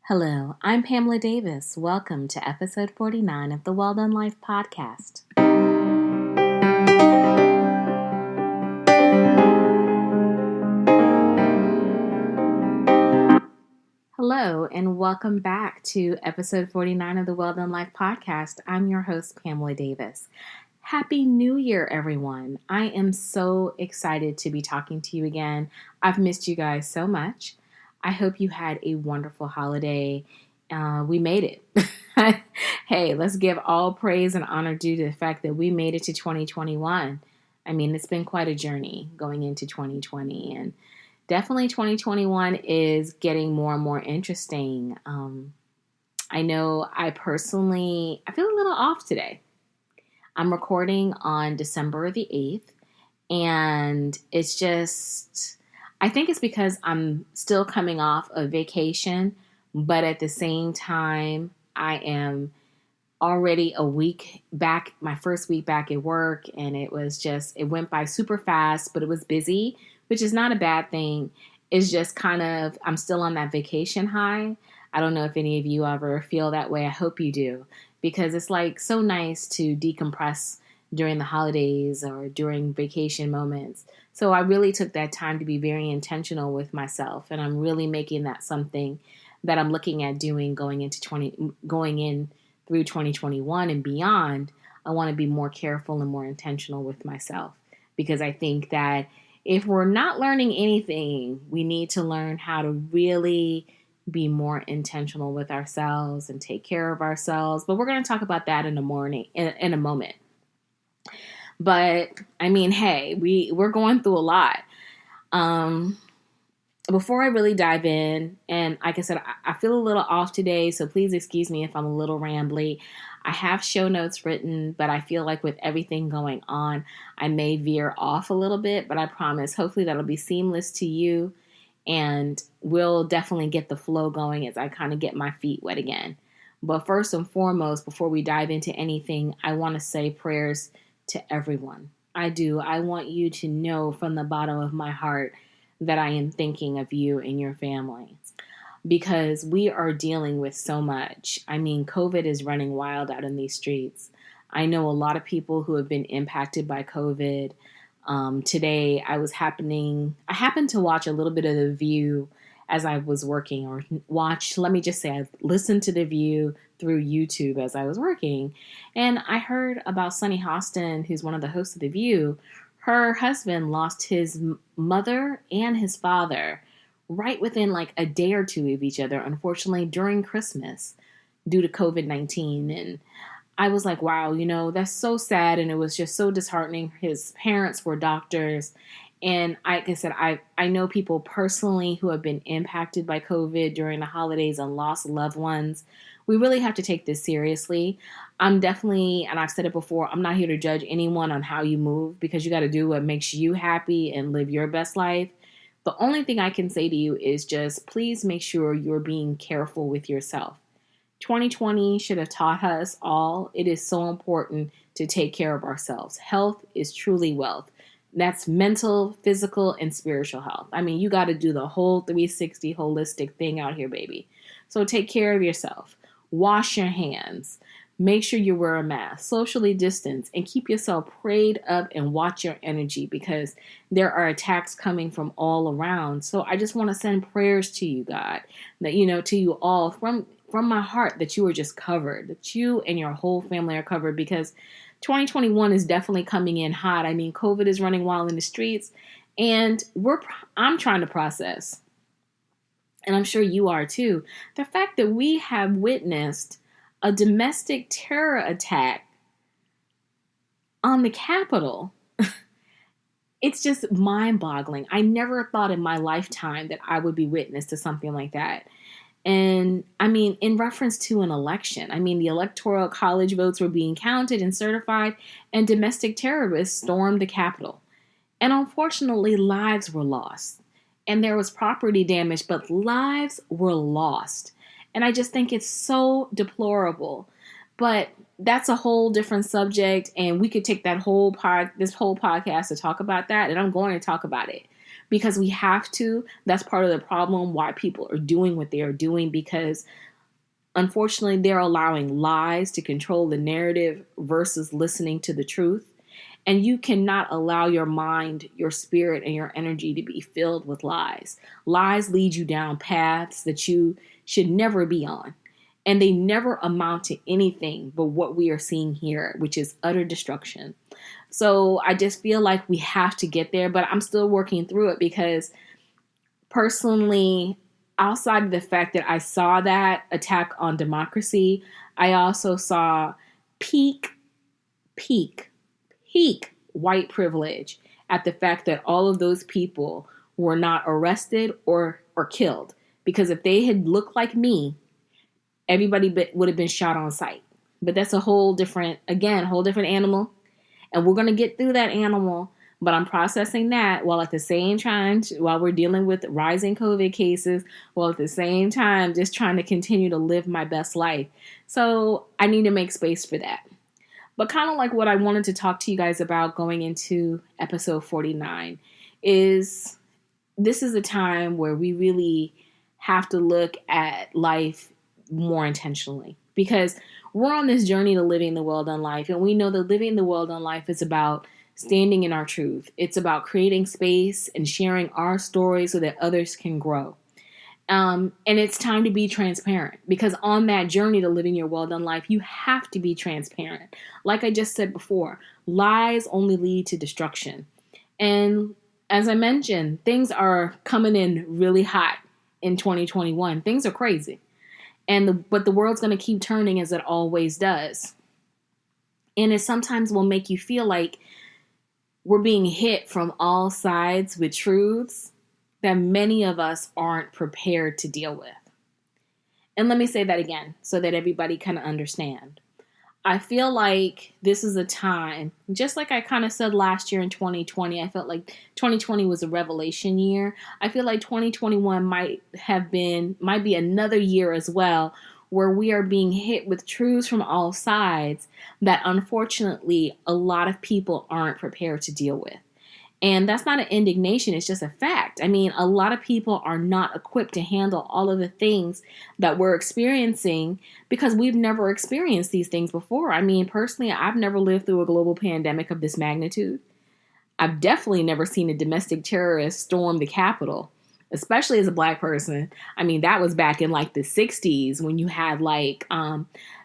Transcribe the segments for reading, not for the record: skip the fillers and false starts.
Hello, I'm Pamela Davis. Welcome to episode 49 of the Well Done Life podcast. Hello, and welcome back to episode 49 of the Well Done Life podcast. I'm your host, Pamela Davis. Happy New Year, everyone. I am so excited to be talking to you again. I've missed you guys so much. I hope you had a wonderful holiday. We made it. Hey, let's give all praise and honor due to the fact that we made it to 2021. I mean, it's been quite a journey going into 2020, and definitely 2021 is getting more and more interesting. I know I feel a little off today. I'm recording on December the 8th, and I think it's because I'm still coming off a vacation, but at the same time, I am already a week back, my first week back at work, and it went by super fast, but it was busy, which is not a bad thing. It's just I'm still on that vacation high. I don't know if any of you ever feel that way. I hope you do, because it's like so nice to decompress during the holidays or during vacation moments. So I really took that time to be very intentional with myself, and I'm really making that something that I'm looking at doing going in through 2021 and beyond. I want to be more careful and more intentional with myself, because I think that if we're not learning anything, we need to learn how to really be more intentional with ourselves and take care of ourselves. But we're going to talk about that in a moment. But I mean, hey, we're going through a lot. Before I really dive in, and like I said, I feel a little off today, so please excuse me if I'm a little rambly. I have show notes written, but I feel like with everything going on, I may veer off a little bit, but I promise, hopefully that'll be seamless to you, and we'll definitely get the flow going as I kind of get my feet wet again. But first and foremost, before we dive into anything, I want to say prayers to everyone. I do. I want you to know from the bottom of my heart that I am thinking of you and your family, because we are dealing with so much. I mean, COVID is running wild out in these streets. I know a lot of people who have been impacted by COVID. Today, I happened to watch a little bit of The View as I was working, I listened to The View through YouTube as I was working. And I heard about Sunny Hostin, who's one of the hosts of The View. Her husband lost his mother and his father right within like a day or two of each other, unfortunately, during Christmas due to COVID-19. And I was like, wow, that's so sad. And it was just so disheartening. His parents were doctors. And like I said, I know people personally who have been impacted by COVID during the holidays and lost loved ones. We really have to take this seriously. I'm definitely, and I've said it before, I'm not here to judge anyone on how you move, because you got to do what makes you happy and live your best life. The only thing I can say to you is just please make sure you're being careful with yourself. 2020 should have taught us all it is so important to take care of ourselves. Health is truly wealth. That's mental, physical, and spiritual health. I mean, you got to do the whole 360 holistic thing out here, baby. So take care of yourself. Wash your hands. Make sure you wear a mask. Socially distance, and keep yourself prayed up and watch your energy, because there are attacks coming from all around. So I just want to send prayers to you, God, that, to you all from my heart, that you are just covered, that you and your whole family are covered, because 2021 is definitely coming in hot. I mean, COVID is running wild in the streets, and I'm trying to process, and I'm sure you are too, the fact that we have witnessed a domestic terror attack on the Capitol. It's just mind-boggling. I never thought in my lifetime that I would be witness to something like that. And I mean, in reference to an election, I mean, the Electoral College votes were being counted and certified, and domestic terrorists stormed the Capitol. And unfortunately, lives were lost. And there was property damage, but lives were lost. And I just think it's so deplorable. But that's a whole different subject, and we could take this whole podcast to talk about that, and I'm going to talk about it. because we have to. That's part of the problem why people are doing what they are doing, because unfortunately they're allowing lies to control the narrative versus listening to the truth. And you cannot allow your mind, your spirit, and your energy to be filled with lies. Lies lead you down paths that you should never be on. And they never amount to anything but what we are seeing here, which is utter destruction. So I just feel like we have to get there, but I'm still working through it because personally, outside of the fact that I saw that attack on democracy, I also saw peak white privilege at the fact that all of those people were not arrested or killed. Because if they had looked like me, everybody would have been shot on sight. But that's a whole different animal. And we're going to get through that animal. But I'm processing that while at the same time, while we're dealing with rising COVID cases, while at the same time just trying to continue to live my best life. So I need to make space for that. But kind of like what I wanted to talk to you guys about going into episode 49 is this is a time where we really have to look at life more intentionally, because we're on this journey to living the well done life. And we know that living the well done life is about standing in our truth. It's about creating space and sharing our story so that others can grow. And it's time to be transparent, because on that journey to living your well done life, you have to be transparent. Like I just said before, lies only lead to destruction. And as I mentioned, things are coming in really hot in 2021. Things are crazy. But the world's going to keep turning as it always does. And it sometimes will make you feel like we're being hit from all sides with truths that many of us aren't prepared to deal with. And let me say that again so that everybody kind of understand. I feel like this is a time, just like I kind of said last year in 2020, I felt like 2020 was a revelation year. I feel like 2021 might be another year as well, where we are being hit with truths from all sides that unfortunately a lot of people aren't prepared to deal with. And that's not an indignation, it's just a fact. I mean, a lot of people are not equipped to handle all of the things that we're experiencing because we've never experienced these things before. I mean, personally, I've never lived through a global pandemic of this magnitude. I've definitely never seen a domestic terrorist storm the Capitol, especially as a Black person. I mean, that was back in like the 60s when you had like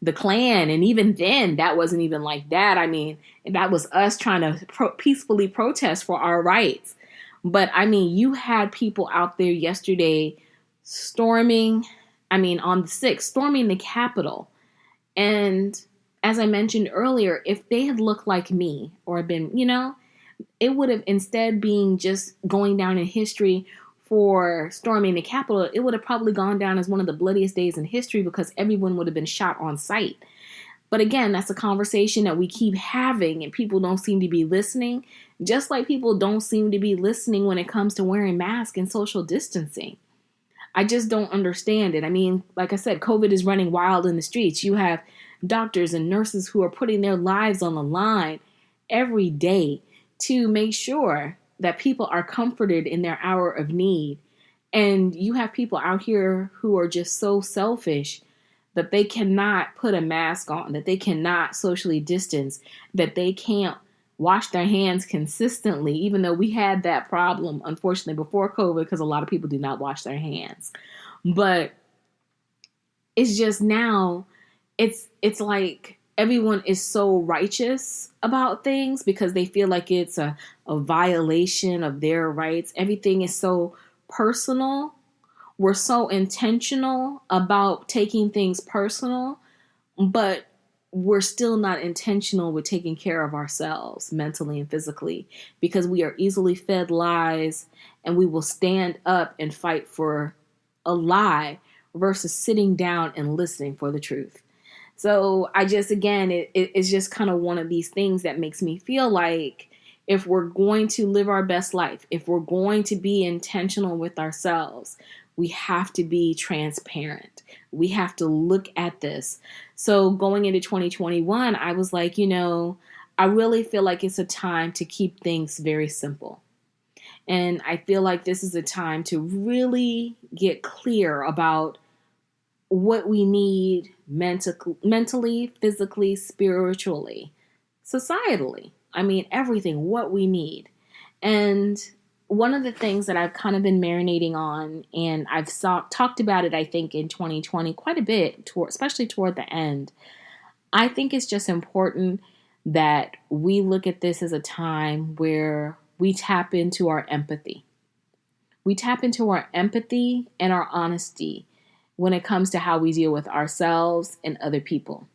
the Klan. And even then, that wasn't even like that. I mean, that was us trying to peacefully protest for our rights. But I mean, you had people out there yesterday on the 6th, storming the Capitol. And as I mentioned earlier, if they had looked like me or been, it would have instead being just going down in history for storming the Capitol, it would have probably gone down as one of the bloodiest days in history because everyone would have been shot on sight. But again, that's a conversation that we keep having and people don't seem to be listening, just like people don't seem to be listening when it comes to wearing masks and social distancing. I just don't understand it. I mean, like I said, COVID is running wild in the streets. You have doctors and nurses who are putting their lives on the line every day to make sure that people are comforted in their hour of need. And you have people out here who are just so selfish that they cannot put a mask on, that they cannot socially distance, that they can't wash their hands consistently, even though we had that problem, unfortunately, before COVID, because a lot of people do not wash their hands. But it's just now, it's like everyone is so righteous about things because they feel like it's a violation of their rights. Everything is so personal. We're so intentional about taking things personal, but we're still not intentional with taking care of ourselves mentally and physically because we are easily fed lies and we will stand up and fight for a lie versus sitting down and listening for the truth. So it's just kind of one of these things that makes me feel like if we're going to live our best life, if we're going to be intentional with ourselves, we have to be transparent. We have to look at this. So going into 2021, I was like, I really feel like it's a time to keep things very simple. And I feel like this is a time to really get clear about what we need mentally, physically, spiritually, societally. I mean, everything, what we need. And one of the things that I've kind of been marinating on, and I've talked about it, I think, in 2020 quite a bit, especially toward the end. I think it's just important that we look at this as a time where we tap into our empathy. We tap into our empathy and our honesty when it comes to how we deal with ourselves and other people.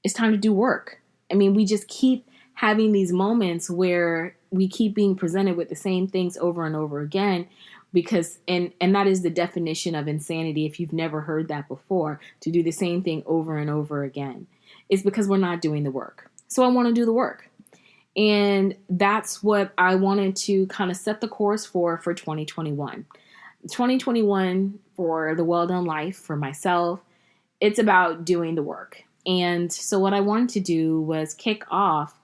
It's time to do work. I mean, we just keep having these moments where we keep being presented with the same things over and over again because and that is the definition of insanity if you've never heard that before, to do the same thing over and over again. It's because we're not doing the work. So I want to do the work. And that's what I wanted to kind of set the course for 2021. 2021 for the Well Done Life, for myself, it's about doing the work. And so what I wanted to do was kick off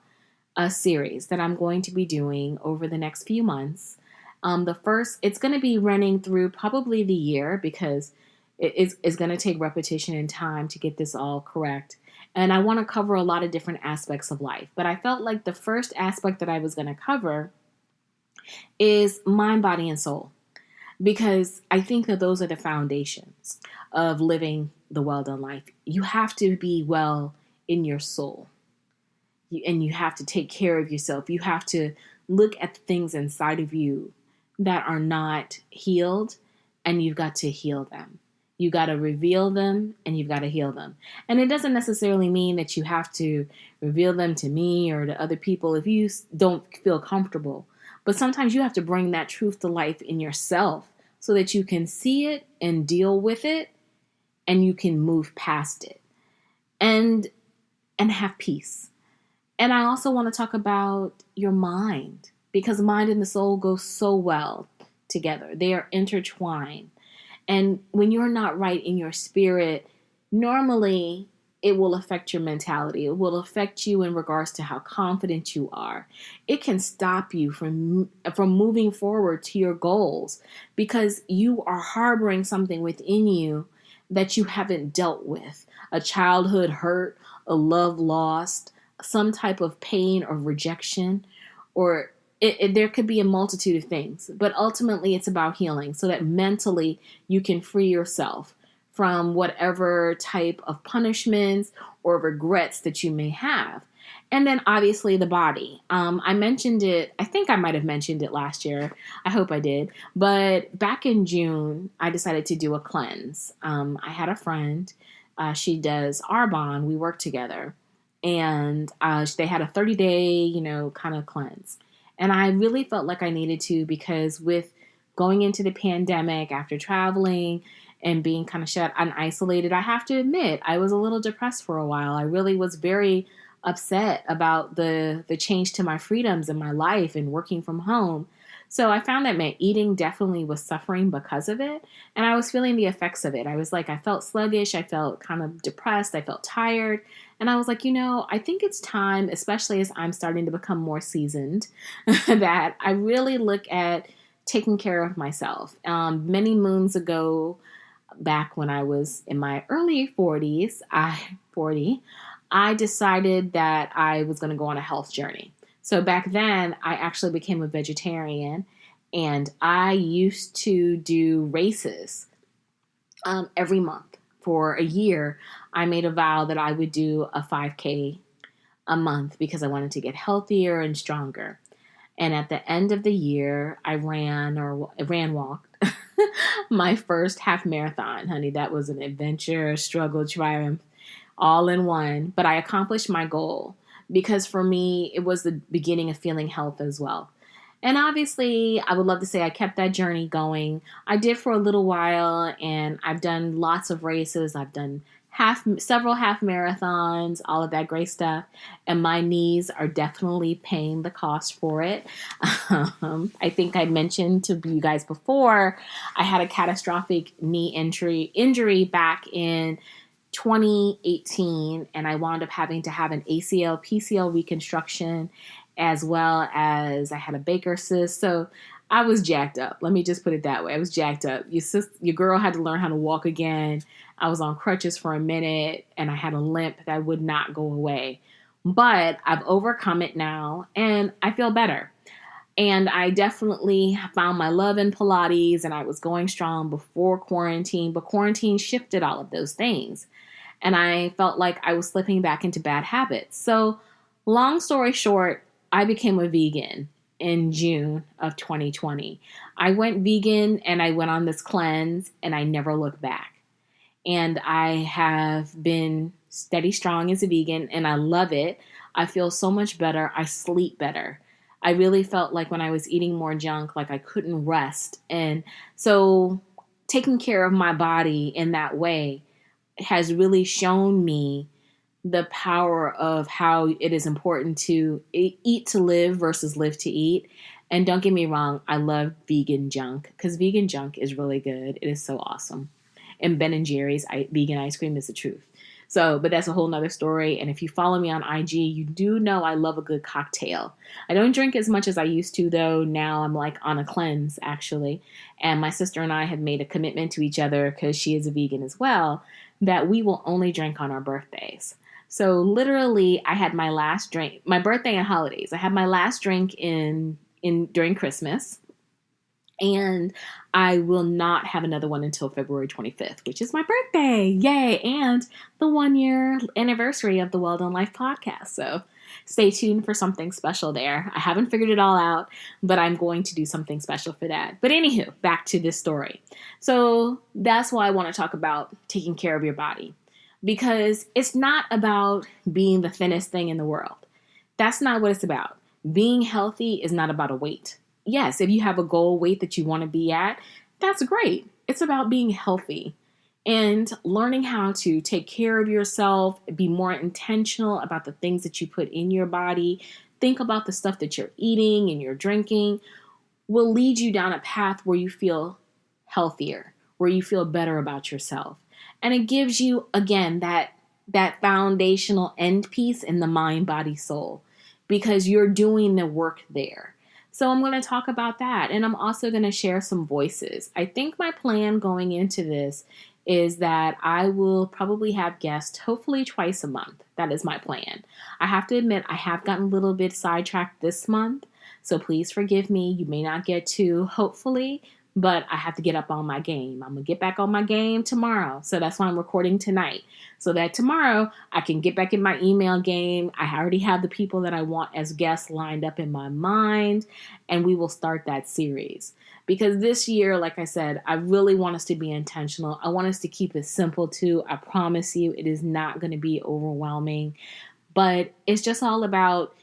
a series that I'm going to be doing over the next few months. It's going to be running through probably the year because it's going to take repetition and time to get this all correct. And I want to cover a lot of different aspects of life. But I felt like the first aspect that I was going to cover is mind, body, and soul. Because I think that those are the foundations of living the well done life. You have to be well in your soul. And you have to take care of yourself. You have to look at the things inside of you that are not healed, and you've got to heal them. You got to reveal them, and you've got to heal them. And it doesn't necessarily mean that you have to reveal them to me or to other people if you don't feel comfortable. But sometimes you have to bring that truth to life in yourself so that you can see it and deal with it, and you can move past it and have peace. And I also want to talk about your mind, because mind and the soul go so well together. They are intertwined. And when you're not right in your spirit, normally it will affect your mentality. It will affect you in regards to how confident you are. It can stop you from moving forward to your goals because you are harboring something within you that you haven't dealt with. A childhood hurt, a love lost, some type of pain or rejection, or there could be a multitude of things. But ultimately, it's about healing so that mentally you can free yourself from whatever type of punishments or regrets that you may have. And then obviously the body. I mentioned it, I think I might have mentioned it last year. I hope I did. But back in June, I decided to do a cleanse. I had a friend, she does Arbonne, we work together. And they had a 30-day, kind of cleanse. And I really felt like I needed to, because with going into the pandemic, after traveling and being kind of shut and isolated, I have to admit, I was a little depressed for a while. I really was very upset about the change to my freedoms in my life and working from home. So I found that my eating definitely was suffering because of it. And I was feeling the effects of it. I was like, I felt sluggish. I felt kind of depressed. I felt tired. And I was like, I think it's time, especially as I'm starting to become more seasoned, that I really look at taking care of myself. Many moons ago, back when I was in my early 40s, I decided that I was going to go on a health journey. So back then, I actually became a vegetarian, and I used to do races every month. For a year, I made a vow that I would do a 5K a month because I wanted to get healthier and stronger. And at the end of the year, I walked my first half marathon, honey. That was an adventure, struggle, triumph, all in one. But I accomplished my goal because for me, it was the beginning of feeling health as well. And obviously, I would love to say I kept that journey going. I did for a little while, and I've done lots of races. I've done several half marathons, all of that great stuff. And my knees are definitely paying the cost for it. I think I mentioned to you guys before, I had a catastrophic knee injury back in 2018, and I wound up having to have an ACL, PCL reconstruction, as well as I had a Baker cyst. So I was jacked up. Let me just put it that way. I was jacked up. Your girl had to learn how to walk again. I was on crutches for a minute and I had a limp that would not go away. But I've overcome it now and I feel better. And I definitely found my love in Pilates and I was going strong before quarantine, but quarantine shifted all of those things. And I felt like I was slipping back into bad habits. So, long story short, I became a vegan in June of 2020. I went vegan and I went on this cleanse and I never looked back. And I have been steady strong as a vegan and I love it. I feel so much better. I sleep better. I really felt like when I was eating more junk, like I couldn't rest. And so taking care of my body in that way has really shown me the power of how it is important to eat to live versus live to eat. And don't get me wrong, I love vegan junk because vegan junk is really good. It is so awesome. And Ben and Jerry's vegan ice cream is the truth. So, but that's a whole nother story. And if you follow me on IG, you do know I love a good cocktail. I don't drink as much as I used to, though. Now I'm like on a cleanse, actually. And my sister and I have made a commitment to each other because she is a vegan as well, that we will only drink on our birthdays. So literally, I had my last drink, my birthday and holidays. I had my last drink in during Christmas. And I will not have another one until February 25th, which is my birthday. Yay. And the 1-year anniversary of the Well Done Life podcast. So stay tuned for something special there. I haven't figured it all out, but I'm going to do something special for that. But anywho, back to this story. So that's why I want to talk about taking care of your body, because it's not about being the thinnest thing in the world. That's not what it's about. Being healthy is not about a weight. Yes, if you have a goal weight that you want to be at, that's great. It's about being healthy and learning how to take care of yourself, be more intentional about the things that you put in your body. Think about the stuff that you're eating and you're drinking will lead you down a path where you feel healthier, where you feel better about yourself. And it gives you, again, that foundational end piece in the mind, body, soul, because you're doing the work there. So I'm going to talk about that. And I'm also going to share some voices. I think my plan going into this is that I will probably have guests hopefully twice a month. That is my plan. I have to admit, I have gotten a little bit sidetracked this month. So please forgive me. You may not get to, hopefully, but I have to get up on my game. I'm going to get back on my game tomorrow. So that's why I'm recording tonight. So that tomorrow I can get back in my email game. I already have the people that I want as guests lined up in my mind. And we will start that series. Because this year, like I said, I really want us to be intentional. I want us to keep it simple too. I promise you it is not going to be overwhelming. But it's just all about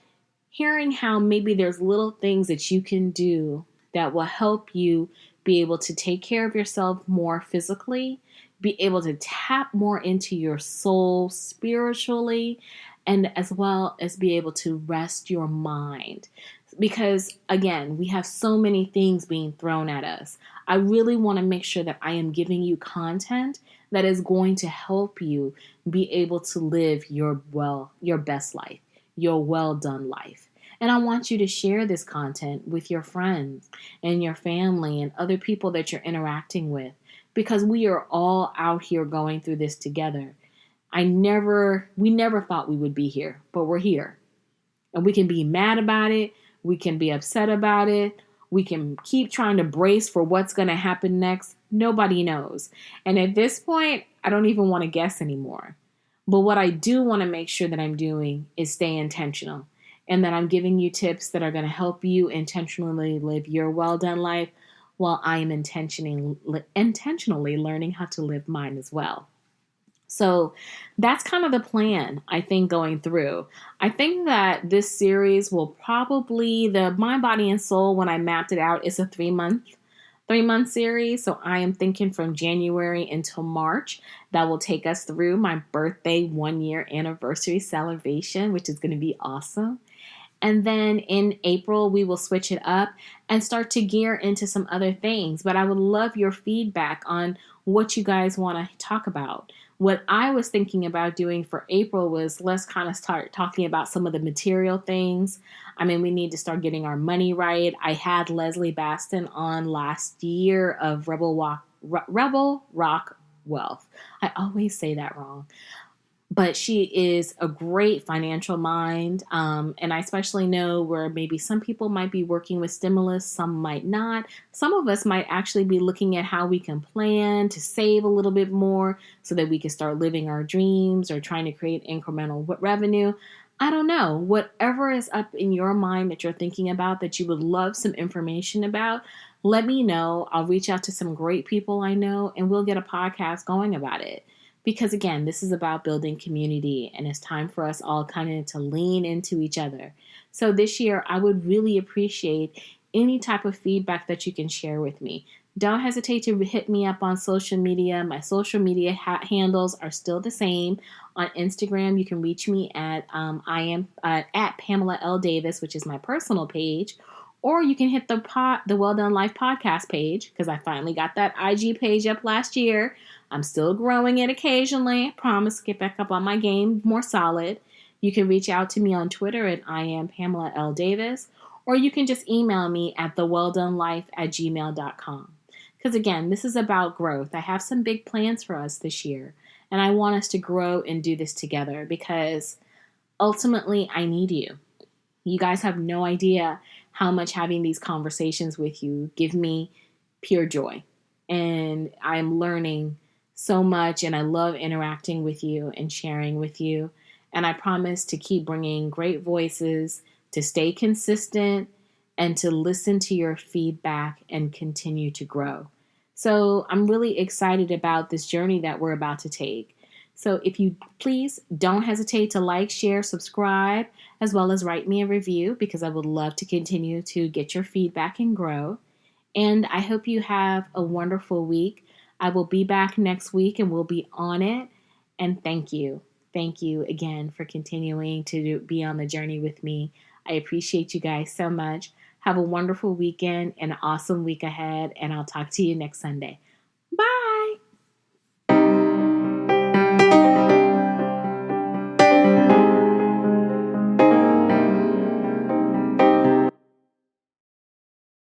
hearing how maybe there's little things that you can do that will help you be able to take care of yourself more physically, be able to tap more into your soul spiritually, and as well as be able to rest your mind. Because again, we have so many things being thrown at us. I really want to make sure that I am giving you content that is going to help you be able to live your best life, your well done life. And I want you to share this content with your friends and your family and other people that you're interacting with, because we are all out here going through this together. We never thought we would be here, but we're here. And we can be mad about it. We can be upset about it. We can keep trying to brace for what's going to happen next. Nobody knows. And at this point, I don't even want to guess anymore. But what I do want to make sure that I'm doing is stay intentional. And that I'm giving you tips that are going to help you intentionally live your well-done life while I am intentionally learning how to live mine as well. So that's kind of the plan, I think, going through. I think that this series will probably, the Mind, Body, and Soul, when I mapped it out, is a 3-month series. So I am thinking from January until March. That will take us through my birthday 1-year anniversary celebration, which is going to be awesome. And then in April, we will switch it up and start to gear into some other things. But I would love your feedback on what you guys want to talk about. What I was thinking about doing for April was let's kind of start talking about some of the material things. I mean, we need to start getting our money right. I had Leslie Baston on last year of Rebel Rock Wealth. I always say that wrong, but she is a great financial mind. And I especially know where maybe some people might be working with stimulus, some might not. Some of us might actually be looking at how we can plan to save a little bit more so that we can start living our dreams or trying to create incremental revenue. I don't know. Whatever is up in your mind that you're thinking about that you would love some information about, let me know. I'll reach out to some great people I know and we'll get a podcast going about it. Because again, this is about building community and it's time for us all kind of to lean into each other. So this year, I would really appreciate any type of feedback that you can share with me. Don't hesitate to hit me up on social media. My social media handles are still the same. On Instagram, you can reach me at I am at Pamela L. Davis, which is my personal page. Or you can hit the Well Done Life podcast page because I finally got that IG page up last year. I'm still growing it occasionally. I promise to get back up on my game more solid. You can reach out to me on Twitter at I am Pamela L. Davis, or you can just email me at thewelldonelife@gmail.com. Because again, this is about growth. I have some big plans for us this year, and I want us to grow and do this together because ultimately I need you. You guys have no idea how much having these conversations with you give me pure joy. And I'm learning so much and I love interacting with you and sharing with you. And I promise to keep bringing great voices, to stay consistent, and to listen to your feedback and continue to grow. So I'm really excited about this journey that we're about to take. So if you please don't hesitate to like, share, subscribe, as well as write me a review because I would love to continue to get your feedback and grow. And I hope you have a wonderful week. I will be back next week and we'll be on it. And thank you. Thank you again for continuing to be on the journey with me. I appreciate you guys so much. Have a wonderful weekend and an awesome week ahead. And I'll talk to you next Sunday.